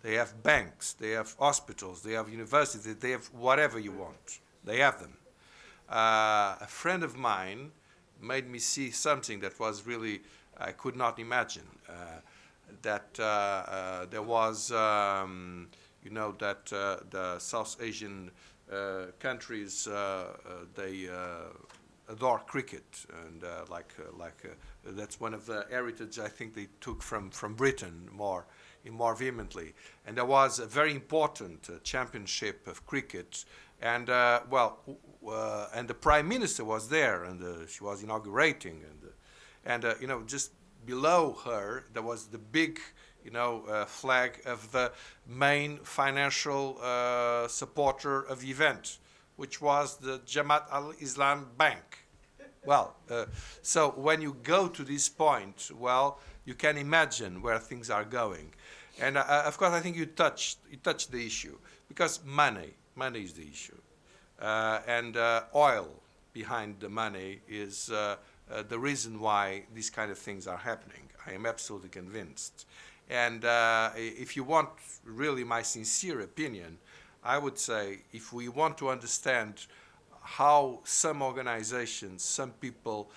They have banks, they have hospitals, they have universities, they have whatever you want. They have them. A friend of mine made me see something that was really, I could not imagine. That there was, that the South Asian countries, they adore cricket, and that's one of the heritage I think they took from Britain more vehemently. And there was a very important championship of cricket, and and the prime minister was there, and she was inaugurating, and just below her there was the big flag of the main financial supporter of the event, which was the Jamaat al-Islam Bank. Well, so when you go to this point, well, you can imagine where things are going. And of course, I think you touched the issue, because money is the issue. And oil behind the money is the reason why these kind of things are happening. I am absolutely convinced. And if you want really my sincere opinion, I would say if we want to understand how some organizations, some people,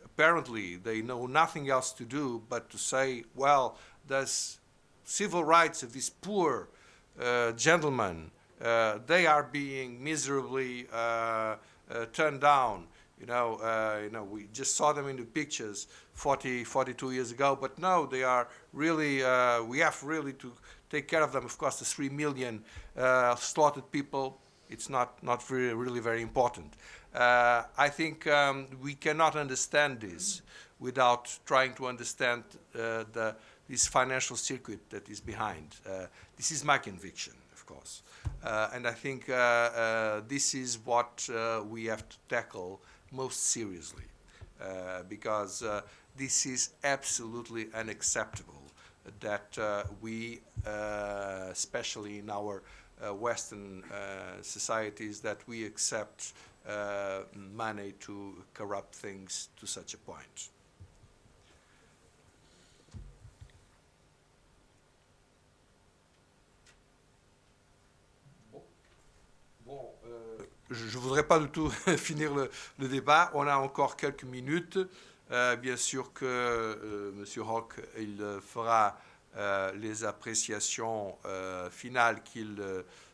apparently they know nothing else to do but to say, well, there's civil rights of these poor gentlemen, they are being miserably turned down. We just saw them in the pictures 42 years ago, but no, they are really, we have really to take care of them. Of course, the 3 million slaughtered people, it's not really very important. I think we cannot understand this without trying to understand this financial circuit that is behind. This is my conviction, of course. And I think this is what we have to tackle most seriously, because this is absolutely unacceptable that we, especially in our Western societies, that we accept money to corrupt things to such a point. Bon, je ne voudrais pas du tout finir le débat. On a encore quelques minutes. Bien sûr que M. Rock, il fera les appréciations finales qu'il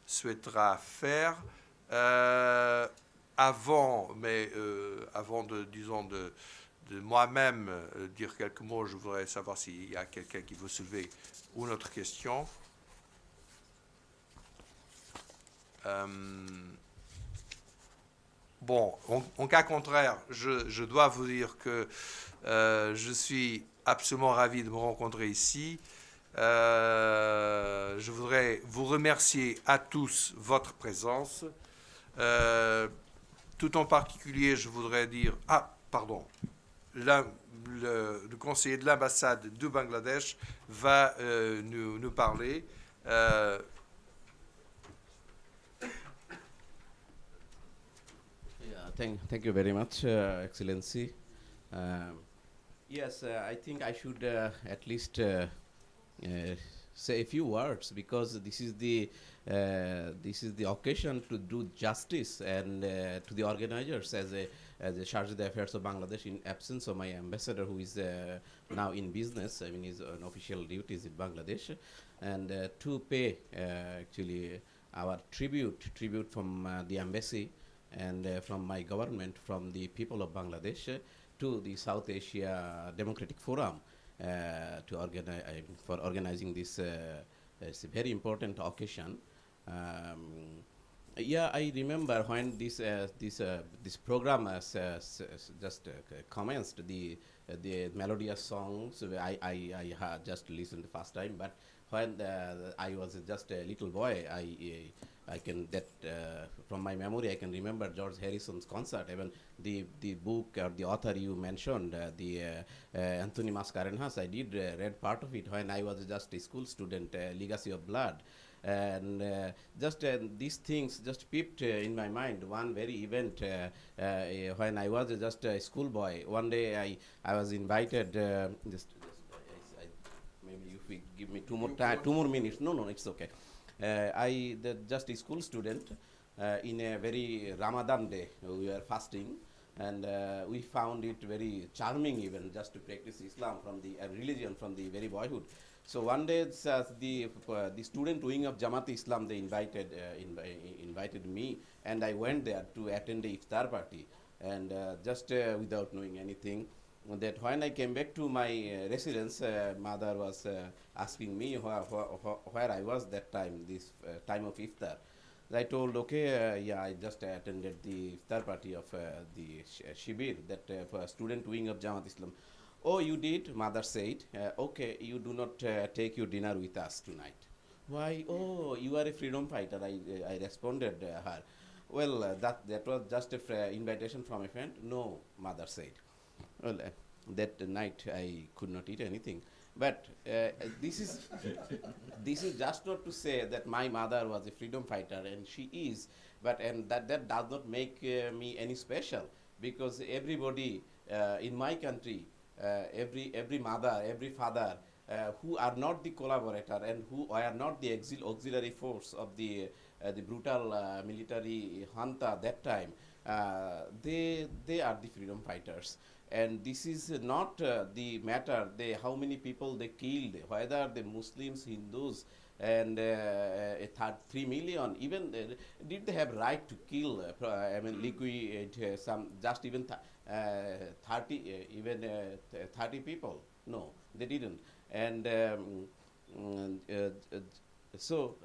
souhaitera faire. Avant de moi-même dire quelques mots, je voudrais savoir s'il y a quelqu'un qui veut soulever une autre question. Bon, en cas contraire, je dois vous dire que je suis absolument ravi de me rencontrer ici. Je voudrais vous remercier à tous votre présence. Tout en particulier, je voudrais dire... Ah, pardon. Le conseiller de l'ambassade du Bangladesh va nous parler. Thank you very much, Excellency. Yes, I think I should at least say a few words, because this is the occasion to do justice and to the organizers as a charge of the affairs of Bangladesh in absence of my ambassador, who is now in business. I mean, he's on official duties in Bangladesh, and to pay actually our tribute from the embassy and from my government, from the people of Bangladesh, to the South Asia Democratic Forum for organizing this it's a very important occasion. Yeah, I remember when this program just commenced, the melodious songs. I had just listened the first time, but when I was just a little boy, I can from my memory I can remember George Harrison's concert. Even the book or the author you mentioned, the Anthony Mascarenhas, I did read part of it when I was just a school student, Legacy of Blood. And just these things just peeped in my mind. One very event when I was just a schoolboy. One day I was invited. Maybe you we give me 2 more minutes. No, it's okay. Just a school student in a very Ramadan day. We were fasting, and we found it very charming even just to practice Islam from the religion from the very boyhood. So one day the student wing of Jamaat Islam, they invited me, and I went there to attend the iftar party, and just without knowing anything. That when I came back to my residence, mother was asking me where I was that time, this time of iftar. I told, okay, yeah, I just attended the iftar party of the Shibir, that for student wing of Jamaat Islam. Oh, you did? Mother said, okay, you do not take your dinner with us tonight. Why? Oh, you are a freedom fighter, I responded her. Well, that was just a invitation from a friend. No, mother said. Well, that night I could not eat anything. But this is this is just not to say that my mother was a freedom fighter, and she is. But and that does not make me any special, because everybody in my country, every mother, every father, who are not the collaborator and who are not the auxiliary force of the brutal military junta that time, they are the freedom fighters. And this is not the matter, how many people they killed, whether the Muslims, Hindus, and 3 million, even did they have right to kill, liquid some, just even 30 people? No, they didn't. And so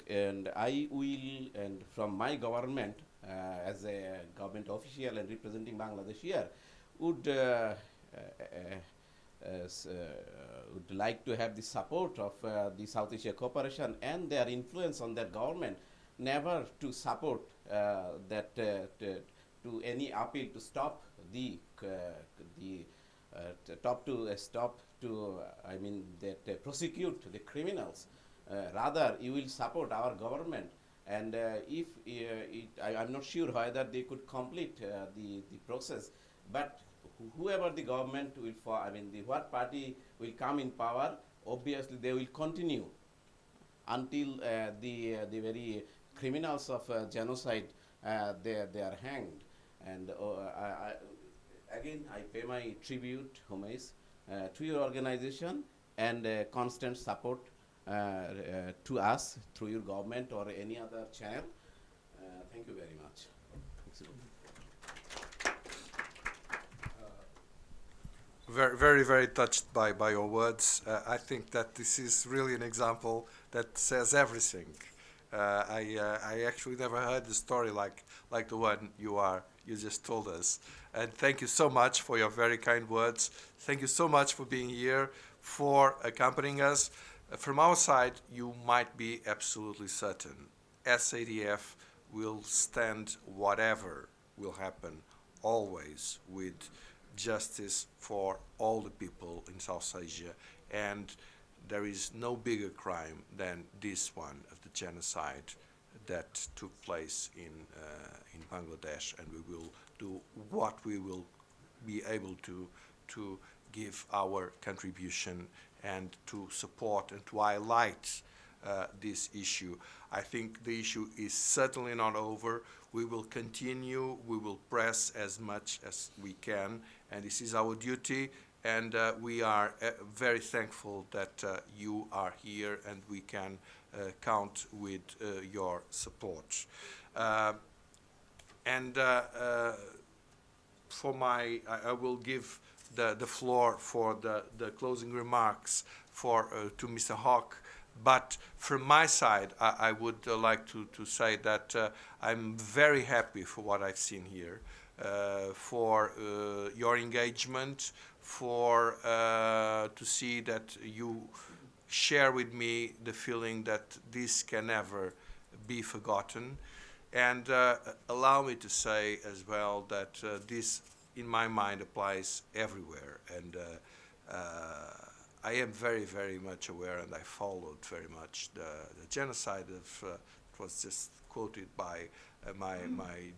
and I will, and from my government, as a government official and representing Bangladesh here, would would like to have the support of the South Asia Cooperation and their influence on their government, never to support that to any appeal to stop prosecute the criminals. Rather, you will support our government, and if I'm not sure whether they could complete the process, but whoever the government will, what party will come in power, obviously they will continue until the very criminals of genocide they are hanged. And again, I pay my tribute, homage, to your organization, and constant support to us through your government or any other channel. Thank you very much. Very, very, very touched by your words. I think that this is really an example that says everything. I actually never heard the story like the one you just told us. And thank you so much for your very kind words. Thank you so much for being here, for accompanying us. From our side, you might be absolutely certain SADF will stand whatever will happen, always with justice for all the people in South Asia. And there is no bigger crime than this one of the genocide that took place in Bangladesh, and we will do what we will be able to give our contribution and to support and to highlight this issue. I think the issue is certainly not over. We will continue, we will press as much as we can, and this is our duty, and we are very thankful that you are here and we can count with your support. I will give the floor for the closing remarks to Mr. Hawk. But from my side, I would like to say that I'm very happy for what I've seen here, for your engagement, for to see that you share with me the feeling that this can never be forgotten. And allow me to say as well that this, in my mind, applies everywhere. And I am very, very much aware, and I followed very much the genocide of, it was just quoted by my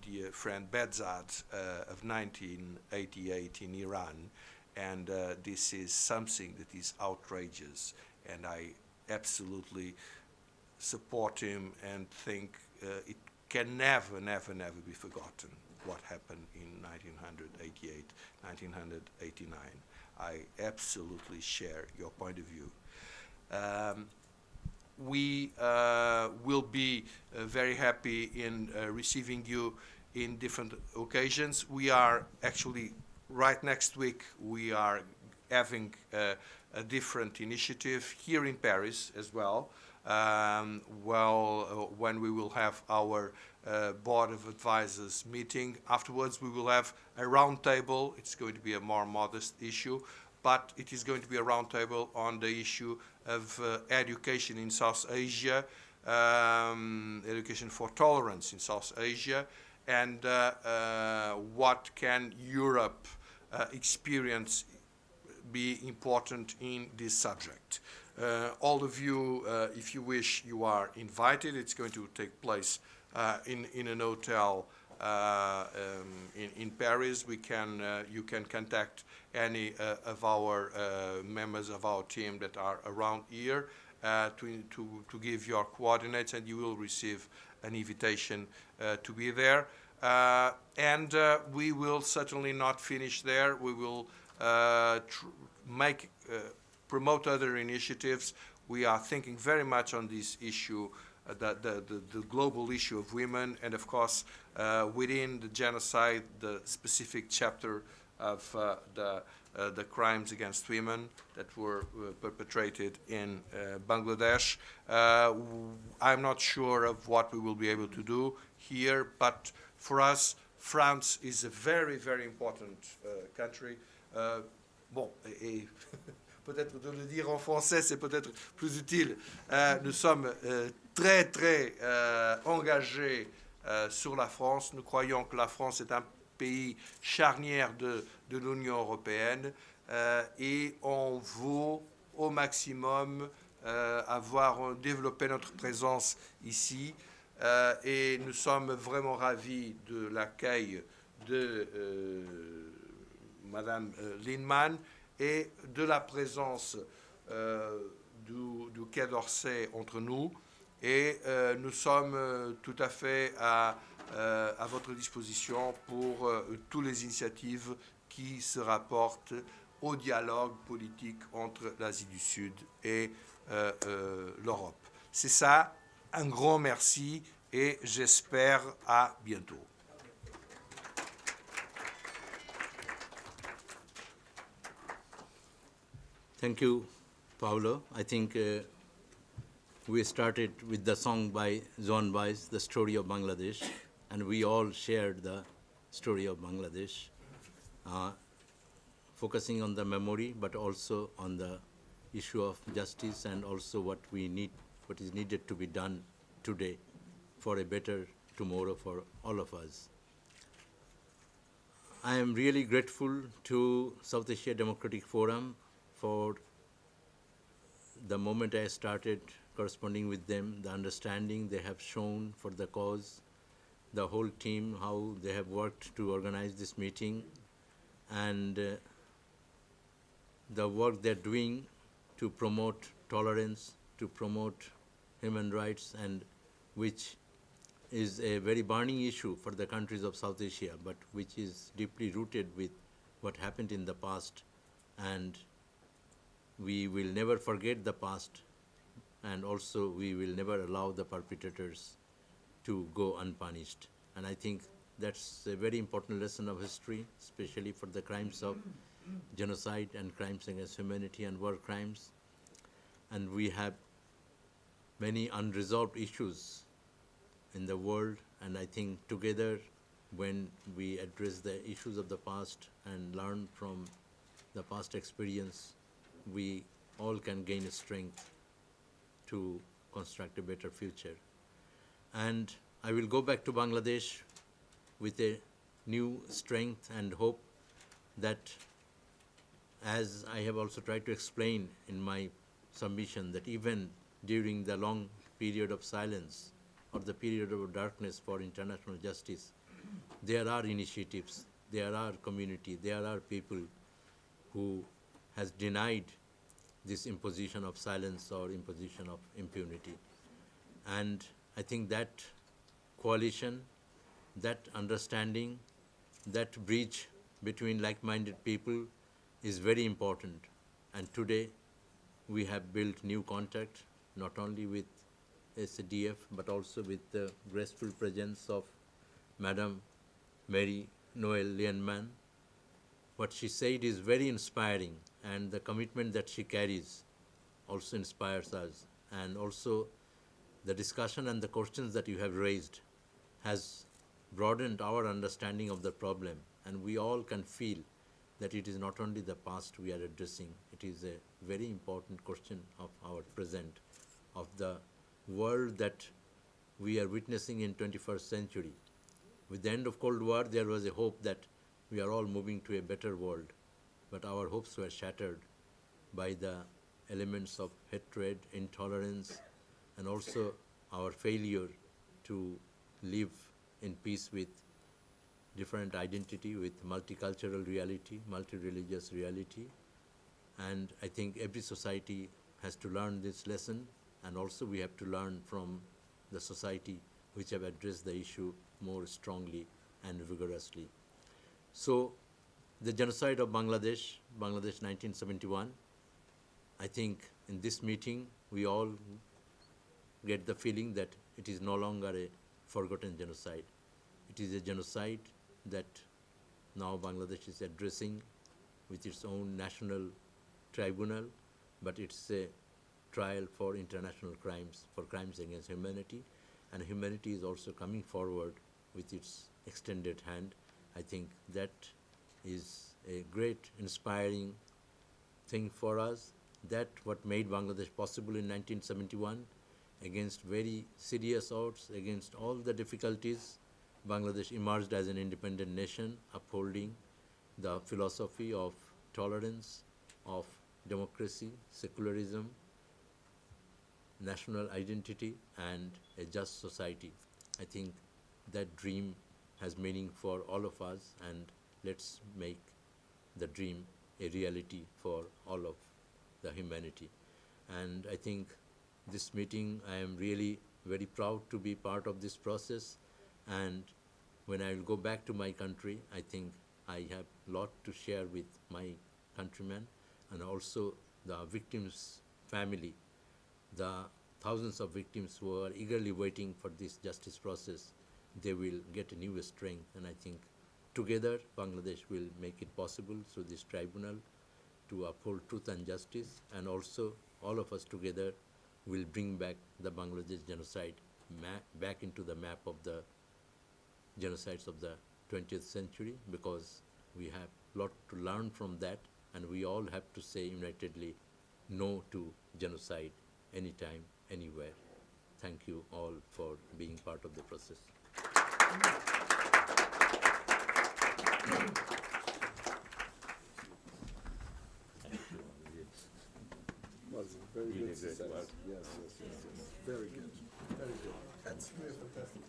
dear friend Bedzad of 1988 in Iran. And this is something that is outrageous, and I absolutely support him and think it can never, never, never be forgotten what happened in 1988, 1989. I absolutely share your point of view. We will be very happy in receiving you in different occasions. We are actually, right next week, we are having a different initiative here in Paris as well. When we will have our Board of Advisors meeting. Afterwards, we will have a roundtable. It's going to be a more modest issue, but it is going to be a roundtable on the issue of education in South Asia, education for tolerance in South Asia, and what can Europe experience be important in this subject. All of you, if you wish, you are invited. It's going to take place in an hotel in Paris. You can contact any of our members of our team that are around here to give your coordinates, and you will receive an invitation to be there. And we will certainly not finish there. We will promote other initiatives. We are thinking very much on this issue, the global issue of women, and of course, within the genocide, the specific chapter of the crimes against women that were perpetrated in Bangladesh. I'm not sure of what we will be able to do here, but for us, France is a very, very important country. Peut-être de le dire en français, c'est peut-être plus utile. Nous sommes très, très engagés sur la France. Nous croyons que la France est un pays charnière de l'Union européenne et on veut au maximum développer notre présence ici. Et nous sommes vraiment ravis de l'accueil de Madame Lindemann et de la présence du Quai d'Orsay entre nous. Et nous sommes tout à fait à votre disposition pour toutes les initiatives qui se rapportent au dialogue politique entre l'Asie du Sud et l'Europe. C'est ça, un grand merci et j'espère à bientôt. Thank you, Paolo. I think we started with the song by John Baez, The Story of Bangladesh, and we all shared the story of Bangladesh, focusing on the memory, but also on the issue of justice and also what is needed to be done today for a better tomorrow for all of us. I am really grateful to South Asia Democratic Forum for the moment I started corresponding with them, the understanding they have shown for the cause, the whole team, how they have worked to organize this meeting, and the work they're doing to promote tolerance, to promote human rights, and which is a very burning issue for the countries of South Asia, but which is deeply rooted with what happened in the past, and we will never forget the past, and also we will never allow the perpetrators to go unpunished. And I think that's a very important lesson of history, especially for the crimes of genocide and crimes against humanity and war crimes. And we have many unresolved issues in the world, and I think together when we address the issues of the past and learn from the past experience, we all can gain strength to construct a better future. And I will go back to Bangladesh with a new strength and hope that, as I have also tried to explain in my submission, that even during the long period of silence or the period of darkness for international justice, there are initiatives, there are community, there are people who has denied this imposition of silence or imposition of impunity. And I think that coalition, that understanding, that bridge between like-minded people is very important. And today we have built new contact, not only with SADF, but also with the graceful presence of Madam Mary Noel Lienman. What she said is very inspiring, and the commitment that she carries also inspires us. And also the discussion and the questions that you have raised has broadened our understanding of the problem, and we all can feel that it is not only the past we are addressing, it is a very important question of our present, of the world that we are witnessing in 21st century. With the end of Cold War, there was a hope that we are all moving to a better world, but our hopes were shattered by the elements of hatred, intolerance, and also our failure to live in peace with different identity, with multicultural reality, multi-religious reality. And I think every society has to learn this lesson, and also we have to learn from the society which have addressed the issue more strongly and vigorously. So the genocide of Bangladesh 1971, I think in this meeting we all get the feeling that it is no longer a forgotten genocide. It is a genocide that now Bangladesh is addressing with its own national tribunal, but it's a trial for international crimes, for crimes against humanity, and humanity is also coming forward with its extended hand. I think that is a great inspiring thing for us. That what made Bangladesh possible in 1971, against very serious odds, against all the difficulties, Bangladesh emerged as an independent nation, upholding the philosophy of tolerance, of democracy, secularism, national identity, and a just society. I think that dream has meaning for all of us, and let's make the dream a reality for all of the humanity. And I think this meeting, I am really very proud to be part of this process. And when I will go back to my country, I think I have a lot to share with my countrymen, and also the victims' family, the thousands of victims who are eagerly waiting for this justice process. They will get a new strength, and I think together Bangladesh will make it possible through this tribunal to uphold truth and justice, and also all of us together will bring back the Bangladesh genocide back into the map of the genocides of the 20th century, because we have a lot to learn from that, and we all have to say unitedly no to genocide anytime, anywhere. Thank you all for being part of the process. Was very good. Yes, yes, yes, yes. Very good. Very good. That's fantastic.